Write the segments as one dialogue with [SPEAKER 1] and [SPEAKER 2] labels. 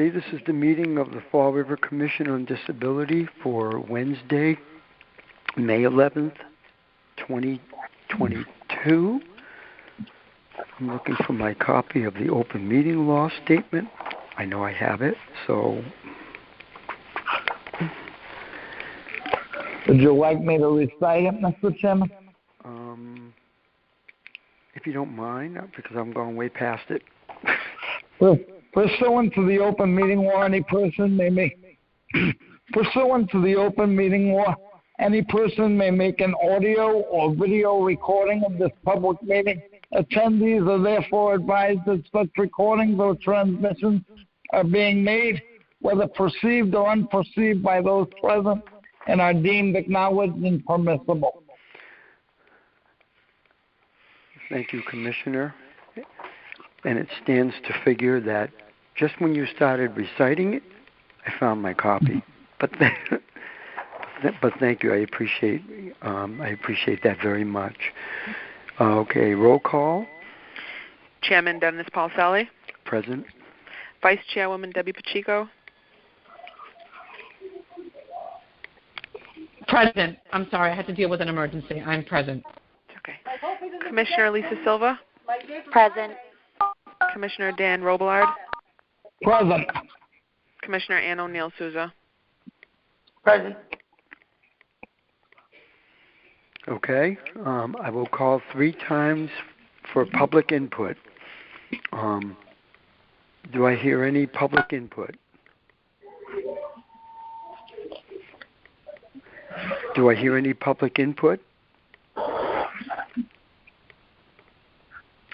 [SPEAKER 1] Okay, this is the meeting of the Fall River Commission on Disability for Wednesday, May 11th, 2022. I'm looking for my copy of the open meeting law statement. I know I have it, so...
[SPEAKER 2] Would you like me to recite it, Mr. Chairman?
[SPEAKER 1] If you don't mind, because I'm going way past it.
[SPEAKER 2] Pursuant to the open meeting law, any person may make pursuant to the open meeting law, any person may make an audio or video recording of this public meeting. Attendees are therefore advised that such recordings or transmissions are being made, whether perceived or unperceived by those present, and are deemed acknowledged and permissible.
[SPEAKER 1] Thank you, Commissioner. And it stands to figure that just when you started reciting it, I found my copy. But thank you. I appreciate that very much. Okay, roll call.
[SPEAKER 3] Chairman Dennis Paulselli.
[SPEAKER 1] Present.
[SPEAKER 3] Vice Chairwoman Debbie Pacheco.
[SPEAKER 4] Present. I'm sorry, I had to deal with an emergency. I'm present.
[SPEAKER 3] Okay. Commissioner Lisa Silva.
[SPEAKER 5] Present.
[SPEAKER 3] Commissioner Dan Robillard.
[SPEAKER 2] Present.
[SPEAKER 3] Commissioner Ann O'Neill Souza.
[SPEAKER 5] Present.
[SPEAKER 1] Okay. I will call 3 times for public input. Do I hear any public input? Do I hear any public input?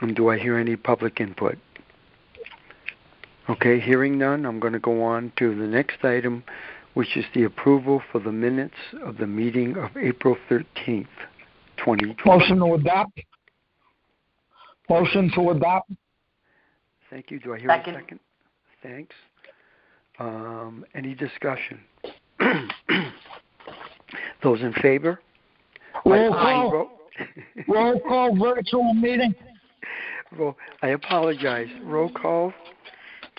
[SPEAKER 1] And do I hear any public input? Okay, hearing none, I'm going to go on to the next item, which is the approval for the minutes of the meeting of April 13th, 2020.
[SPEAKER 2] Motion to adopt. Motion to adopt.
[SPEAKER 1] Thank you. Do I hear a second? Thanks. Any discussion? Those in favor?
[SPEAKER 2] Roll call virtual meeting.
[SPEAKER 1] Well, I apologize. Roll call.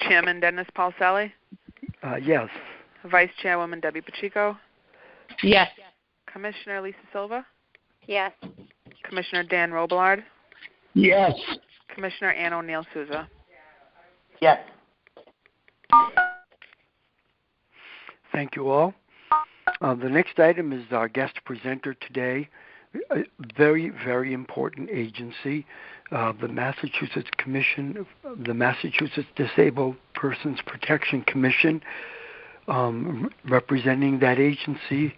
[SPEAKER 3] Chairman Dennis Paulselli.
[SPEAKER 1] Yes.
[SPEAKER 3] Vice Chairwoman Debbie Pacheco.
[SPEAKER 4] Yes.
[SPEAKER 3] Commissioner Lisa Silva.
[SPEAKER 5] Yes.
[SPEAKER 3] Commissioner Dan Robillard.
[SPEAKER 2] Yes.
[SPEAKER 3] Commissioner Ann O'Neill Souza.
[SPEAKER 5] Yes.
[SPEAKER 1] Thank you all. The next item is our guest presenter today, a very, very important agency, the Massachusetts Commission, the Massachusetts Disabled Persons Protection Commission. Representing that agency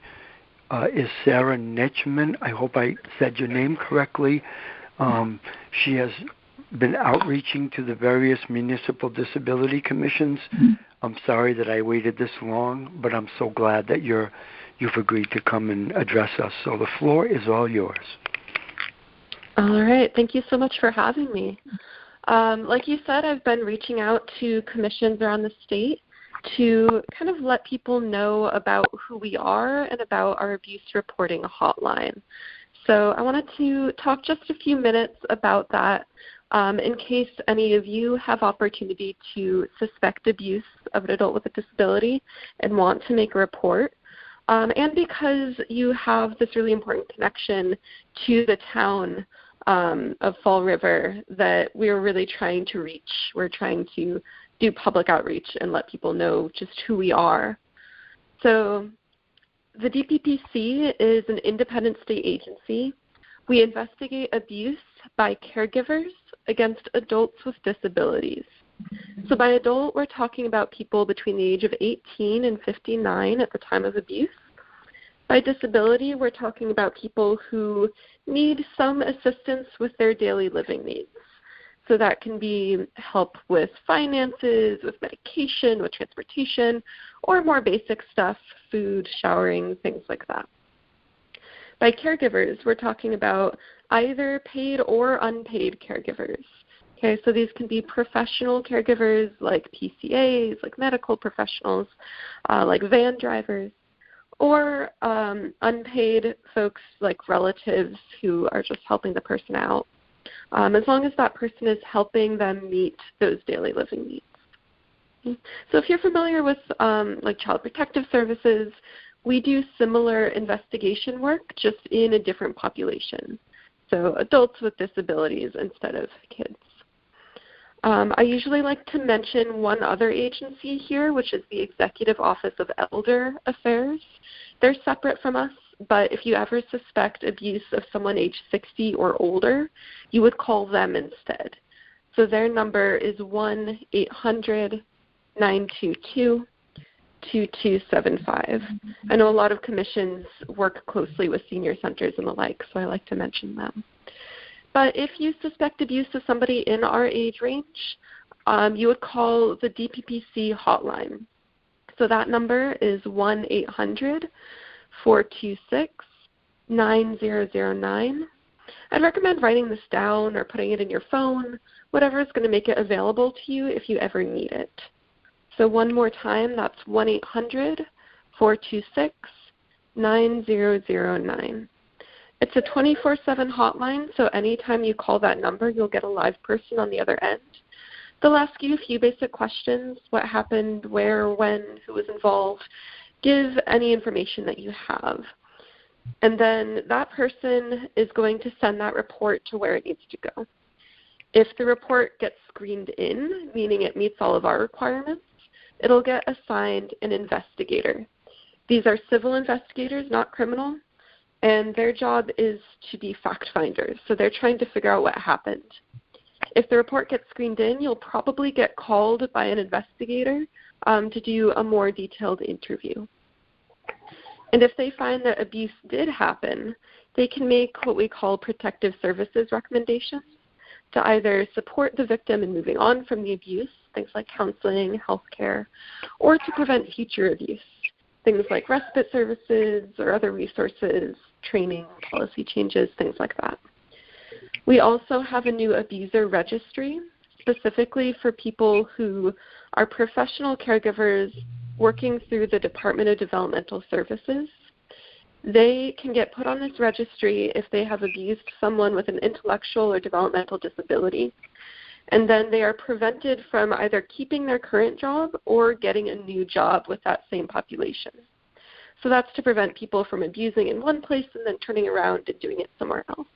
[SPEAKER 1] is Sarah Netchman. I hope I said your name correctly. She has been outreaching to the various municipal disability commissions. I'm sorry that I waited this long, but I'm so glad that you've agreed to come and address us. So the floor is all yours.
[SPEAKER 6] All right. Thank you so much for having me. Like you said, I've been reaching out to commissions around the state to kind of let people know about who we are and about our abuse reporting hotline. So I wanted to talk just a few minutes about that in case any of you have opportunity to suspect abuse of an adult with a disability and want to make a report. And because you have this really important connection to the town of Fall River that we're really trying to reach. We're trying to do public outreach and let people know just who we are. So the DPPC is an independent state agency. We investigate abuse by caregivers against adults with disabilities. So by adult, we're talking about people between the age of 18 and 59 at the time of abuse. By disability, we're talking about people who need some assistance with their daily living needs. So that can be help with finances, with medication, with transportation, or more basic stuff, food, showering, things like that. By caregivers, we're talking about either paid or unpaid caregivers. Okay, so these can be professional caregivers like PCAs, like medical professionals, like van drivers, or unpaid folks like relatives who are just helping the person out, as long as that person is helping them meet those daily living needs. So if you're familiar with like Child Protective Services, we do similar investigation work, just in a different population. So adults with disabilities instead of kids. I usually like to mention one other agency here, which is the Executive Office of Elder Affairs. They're separate from us, but if you ever suspect abuse of someone age 60 or older, you would call them instead. So their number is 1-800-922-2275. I know a lot of commissions work closely with senior centers and the like, so I like to mention them. But if you suspect abuse of somebody in our age range, you would call the DPPC hotline. So that number is 1-800-426-9009. I'd recommend writing this down or putting it in your phone, whatever is going to make it available to you if you ever need it. So one more time, that's 1-800-426-9009. It's a 24/7 hotline, so anytime you call that number, you'll get a live person on the other end. They'll ask you a few basic questions: what happened, where, when, who was involved. Give any information that you have. And then that person is going to send that report to where it needs to go. If the report gets screened in, meaning it meets all of our requirements, it'll get assigned an investigator. These are civil investigators, not criminal. And their job is to be fact finders. So they're trying to figure out what happened. If the report gets screened in, you'll probably get called by an investigator to do a more detailed interview. And if they find that abuse did happen, they can make what we call protective services recommendations to either support the victim in moving on from the abuse, things like counseling, health care, or to prevent future abuse, things like respite services or other resources, training, policy changes, things like that. We also have a new abuser registry, specifically for people who are professional caregivers working through the Department of Developmental Services. They can get put on this registry if they have abused someone with an intellectual or developmental disability, and then they are prevented from either keeping their current job or getting a new job with that same population. So that's to prevent people from abusing in one place and then turning around and doing it somewhere else.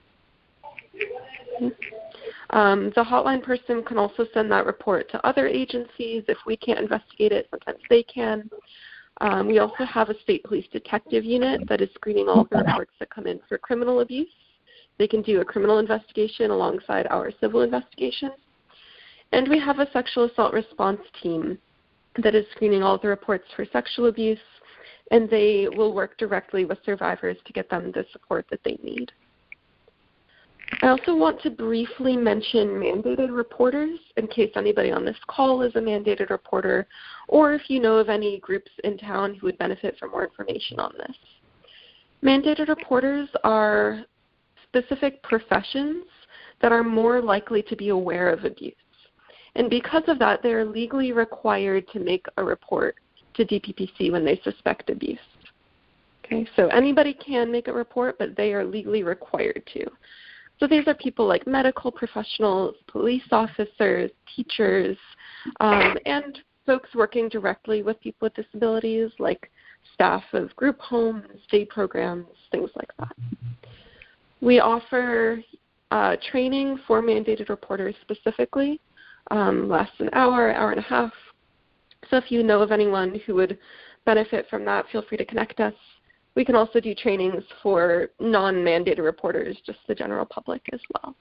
[SPEAKER 6] The hotline person can also send that report to other agencies. If we can't investigate it, sometimes they can. We also have a state police detective unit that is screening all of the reports that come in for criminal abuse. They can do a criminal investigation alongside our civil investigations. And we have a sexual assault response team that is screening all of the reports for sexual abuse, and they will work directly with survivors to get them the support that they need. I also want to briefly mention mandated reporters in case anybody on this call is a mandated reporter, or if you know of any groups in town who would benefit from more information on this. Mandated reporters are specific professions that are more likely to be aware of abuse. And because of that, they are legally required to make a report to DPPC when they suspect abuse. Okay, so anybody can make a report, but they are legally required to. So these are people like medical professionals, police officers, teachers, and folks working directly with people with disabilities, like staff of group homes, day programs, things like that. We offer training for mandated reporters specifically, lasts an hour, hour and a half. So if you know of anyone who would benefit from that, feel free to connect us. We can also do trainings for non-mandated reporters, just the general public as well.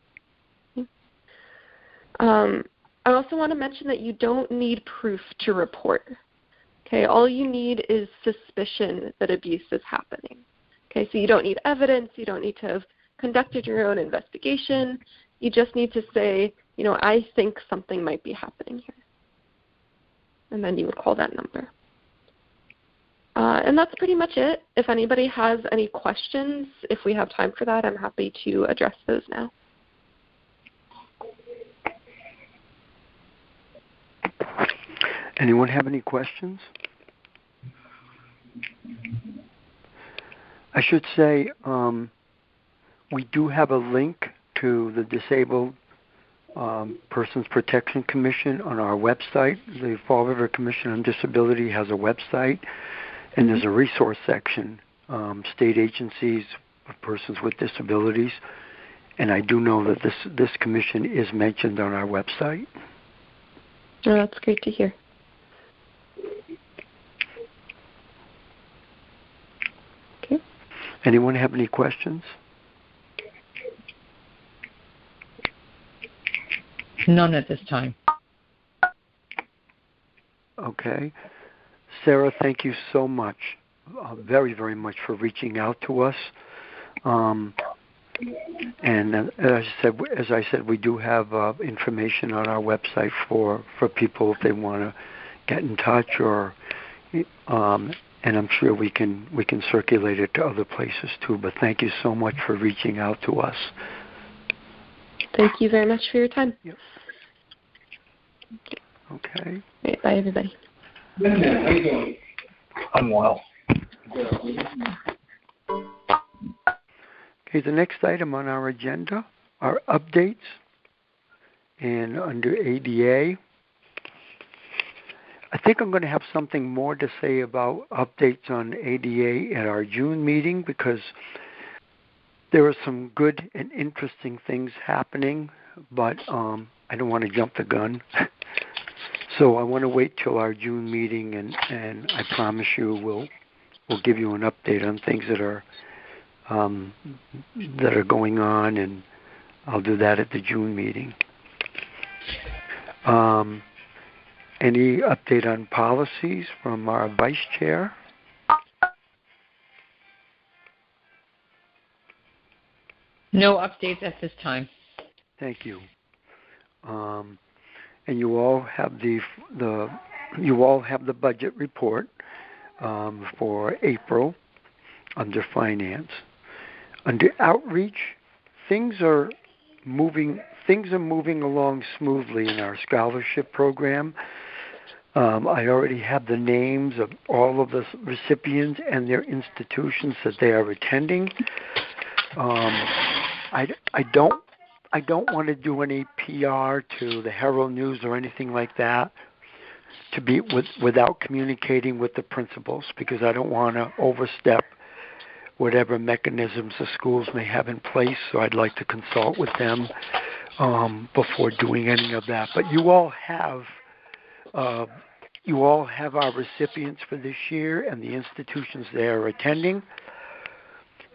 [SPEAKER 6] I also want to mention that you don't need proof to report. Okay, all you need is suspicion that abuse is happening. Okay, so you don't need evidence, you don't need to have conducted your own investigation. You just need to say, I think something might be happening here. And then you would call that number. And that's pretty much it. If anybody has any questions, if we have time for that, I'm happy to address those now.
[SPEAKER 1] Anyone have any questions? I should say we do have a link to the Disabled Persons Protection Commission on our website. The Fall River Commission on Disability has a website, and there's a resource section, state agencies of persons with disabilities. And I do know that this commission is mentioned on our website.
[SPEAKER 6] Oh, that's great to hear. Okay.
[SPEAKER 1] Anyone have any questions?
[SPEAKER 4] None at this time.
[SPEAKER 1] Okay. Sarah, thank you so much, very, very much for reaching out to us. And as I said, we do have information on our website for people if they want to get in touch, or and I'm sure we can circulate it to other places too. But thank you so much for reaching out to us.
[SPEAKER 6] Thank you very much for your time.
[SPEAKER 1] Yep. Okay.
[SPEAKER 6] All right, bye, everybody.
[SPEAKER 2] I'm well.
[SPEAKER 1] Okay, the next item on our agenda are updates. And under ADA, I think I'm going to have something more to say about updates on ADA at our June meeting, because there are some good and interesting things happening, but I don't want to jump the gun. So I want to wait till our June meeting, and I promise you we'll give you an update on things that are going on, and I'll do that at the June meeting. Any update on policies from our vice chair?
[SPEAKER 4] No updates at this time.
[SPEAKER 1] Thank you. And you all have the budget report for April under finance. Under outreach, things are moving along smoothly in our scholarship program. I already have the names of all of the recipients and their institutions that they are attending. I don't want to do any PR to the Herald News or anything like that without communicating with the principals, because I don't want to overstep whatever mechanisms the schools may have in place. So I'd like to consult with them before doing any of that. But you all have our recipients for this year and the institutions they are attending.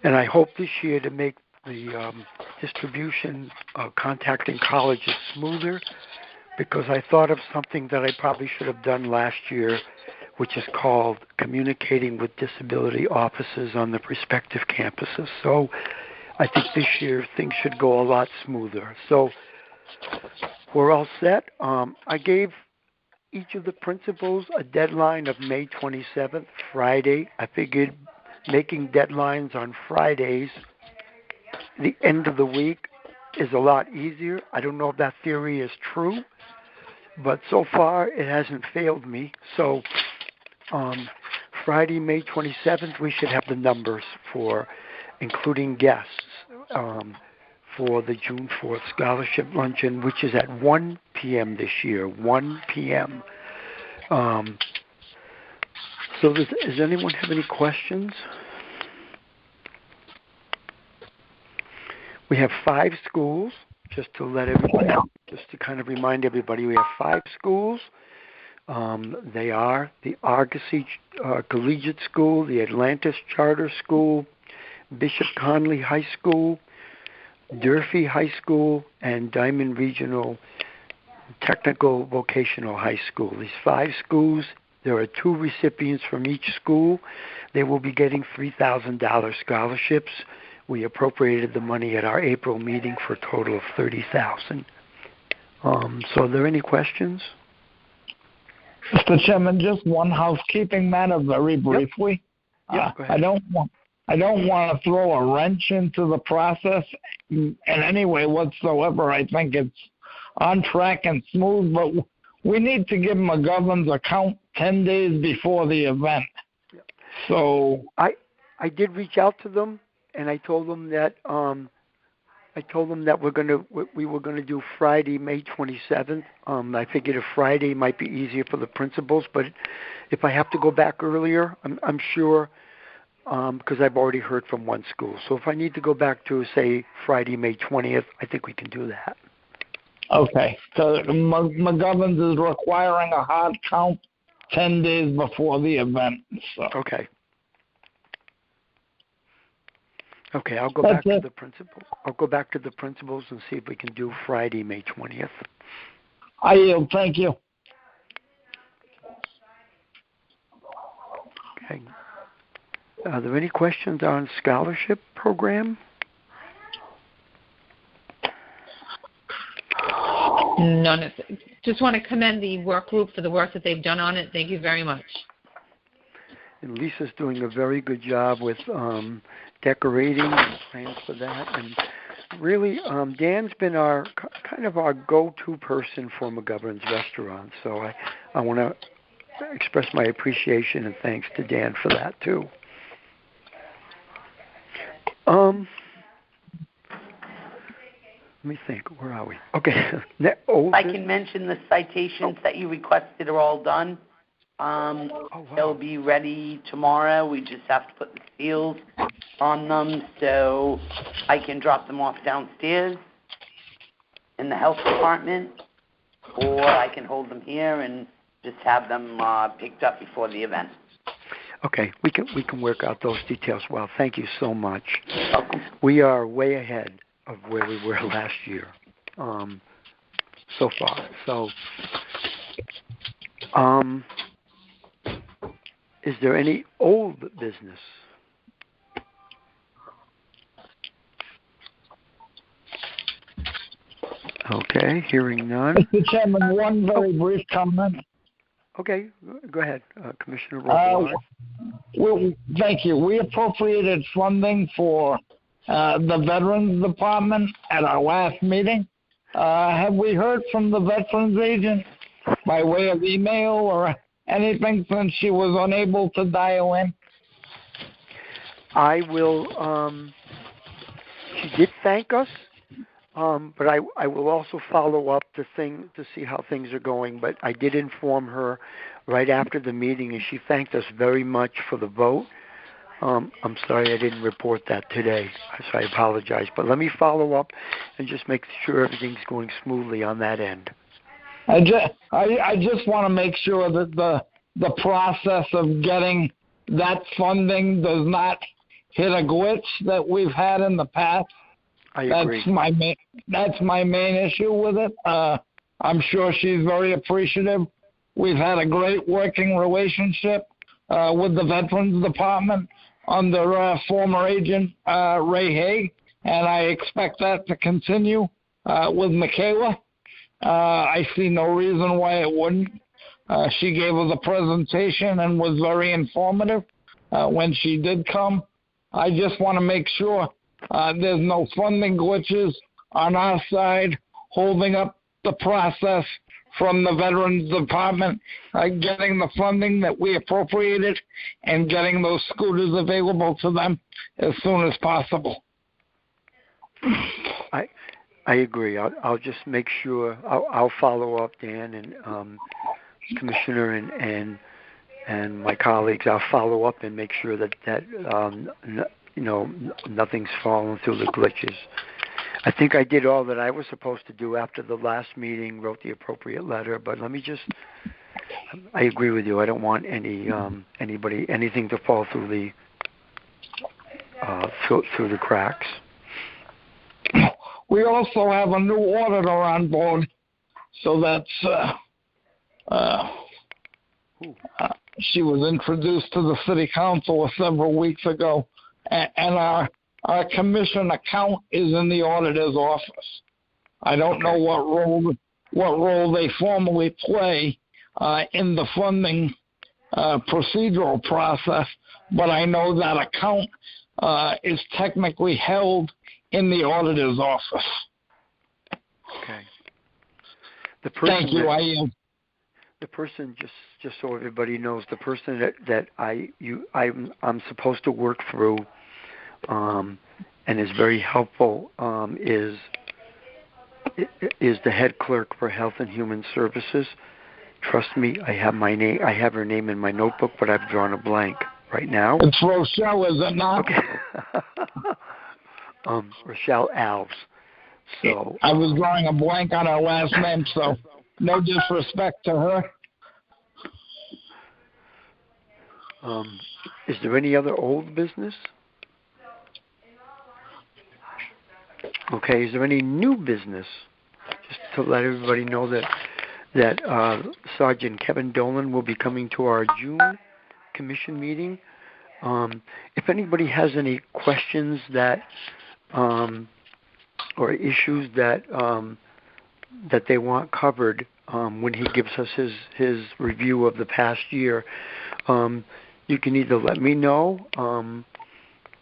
[SPEAKER 1] And I hope this year to make the distribution contacting colleges smoother, because I thought of something that I probably should have done last year, which is called communicating with disability offices on the respective campuses. So I think this year things should go a lot smoother. So we're all set. I gave each of the principals a deadline of May 27th, Friday. I figured making deadlines on Fridays, the end of the week, is a lot easier. I don't know if that theory is true, but so far it hasn't failed me. So Friday, May 27th, we should have the numbers for including guests for the June 4th scholarship luncheon, which is at 1 p.m. this year, 1 p.m. So does anyone have any questions? We have 5 schools, just to kind of remind everybody, we have 5 schools. They are the Argosy Collegiate School, the Atlantis Charter School, Bishop Conley High School, Durfee High School, and Diamond Regional Technical Vocational High School. These 5 schools, there are 2 recipients from each school. They will be getting $3,000 scholarships. We appropriated the money at our April meeting for a total of $30,000. So are there any questions?
[SPEAKER 2] Mr. Chairman, just one housekeeping matter, very briefly.
[SPEAKER 1] Yep, go ahead.
[SPEAKER 2] I don't want to throw a wrench into the process in any way whatsoever. I think it's on track and smooth, but we need to give McGovern's account 10 days before the event.
[SPEAKER 1] Yep.
[SPEAKER 2] So
[SPEAKER 1] I did reach out to them, and I told them that I told them that we were gonna do Friday, May 27th. I figured a Friday might be easier for the principals, but if I have to go back earlier, I'm sure, because I've already heard from one school. So if I need to go back to, say, Friday, May 20th, I think we can do that.
[SPEAKER 2] Okay. So McGovern's is requiring a hard count 10 days before the event. So.
[SPEAKER 1] Okay. Okay, I'll go
[SPEAKER 2] That's
[SPEAKER 1] back to
[SPEAKER 2] it.
[SPEAKER 1] the principal. I'll go back to the principals and see if we can do Friday, May 20th.
[SPEAKER 2] I yield. Thank you.
[SPEAKER 1] Okay. Are there any questions on scholarship program?
[SPEAKER 4] None. Just want to commend the work group for the work that they've done on it. Thank you very much.
[SPEAKER 1] And Lisa's doing a very good job with decorating and plans for that. And really, Dan's been our kind of our go-to person for McGovern's restaurant. So I want to express my appreciation and thanks to Dan for that too. Let me think. Where are we? Okay.
[SPEAKER 5] I can mention the citations that you requested are all done.
[SPEAKER 1] Wow.
[SPEAKER 5] They'll be ready tomorrow. We just have to put the seals on them, so I can drop them off downstairs in the health department, or I can hold them here and just have them picked up before the event.
[SPEAKER 1] Okay, we can work out those details. Well, thank you so much.
[SPEAKER 5] Welcome. We
[SPEAKER 1] are way ahead of where we were last year, so far. So, is there any old business? Okay, hearing none.
[SPEAKER 2] Mr. Chairman, one very brief comment.
[SPEAKER 1] Okay, go ahead, Commissioner Robillard.
[SPEAKER 2] Thank you. We appropriated funding for the Veterans Department at our last meeting. Have we heard from the Veterans agent by way of email or anything since she was unable to dial in?
[SPEAKER 1] I will, she did thank us, but I will also follow up to see how things are going. But I did inform her right after the meeting, and she thanked us very much for the vote. I'm sorry I didn't report that today, so I apologize. But let me follow up and just make sure everything's going smoothly on that end.
[SPEAKER 2] I just want to make sure that the process of getting that funding does not hit a glitch that we've had in the past.
[SPEAKER 1] I agree.
[SPEAKER 2] That's my main issue with it. I'm sure she's very appreciative. We've had a great working relationship with the Veterans Department under former agent Ray Haig, and I expect that to continue with Michaela. I see no reason why it wouldn't. She gave us a presentation and was very informative when she did come. I just want to make sure there's no funding glitches on our side holding up the process from the Veterans Department, getting the funding that we appropriated and getting those scooters available to them as soon as possible.
[SPEAKER 1] I agree. I'll just make sure. I'll follow up, Dan and Commissioner and my colleagues. I'll follow up and make sure that nothing's fallen through the glitches. I think I did all that I was supposed to do after the last meeting. Wrote the appropriate letter, but let me just. I agree with you. I don't want anything to fall through the cracks.
[SPEAKER 2] We also have a new auditor on board, so that's she was introduced to the city council several weeks ago, and our commission account is in the auditor's office. I don't know what role they formally play in the funding procedural process, but I know that account is technically held in the auditor's office.
[SPEAKER 1] Okay.
[SPEAKER 2] Thank you.
[SPEAKER 1] The person, just so everybody knows, the person that I'm supposed to work through, and and is very helpful, is the head clerk for Health and Human Services. Trust me, I have her name in my notebook, but I've drawn a blank right now.
[SPEAKER 2] It's Rochelle, is it not?
[SPEAKER 1] Okay. Rochelle Alves. So
[SPEAKER 2] I was drawing a blank on her last name, so no disrespect to her.
[SPEAKER 1] Is there any other old business? Okay, is there any new business? Just to let everybody know that Sergeant Kevin Dolan will be coming to our June commission meeting. If anybody has any questions that or issues that they want covered when he gives us his review of the past year, you can either let me know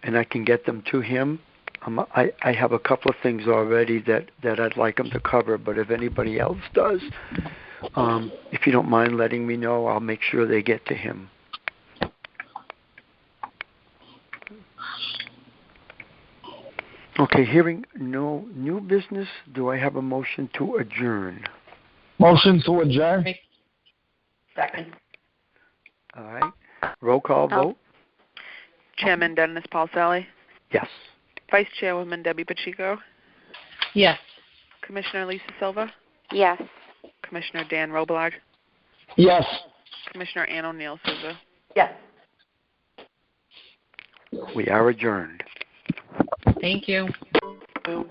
[SPEAKER 1] and I can get them to him. I have a couple of things already that I'd like him to cover, but if anybody else does, if you don't mind letting me know, I'll make sure they get to him. Okay, hearing no new business, do I have a motion to adjourn?
[SPEAKER 2] Motion to adjourn.
[SPEAKER 5] Second.
[SPEAKER 1] All right. Roll call vote?
[SPEAKER 3] Chairman Dennis Paulselli.
[SPEAKER 1] Yes.
[SPEAKER 3] Vice Chairwoman Debbie Pacheco.
[SPEAKER 4] Yes.
[SPEAKER 3] Commissioner Lisa Silva.
[SPEAKER 6] Yes.
[SPEAKER 3] Commissioner Dan Robillard.
[SPEAKER 2] Yes.
[SPEAKER 3] Commissioner Ann O'Neill Souza.
[SPEAKER 5] Yes.
[SPEAKER 1] We are adjourned.
[SPEAKER 4] Thank you.
[SPEAKER 5] Boom.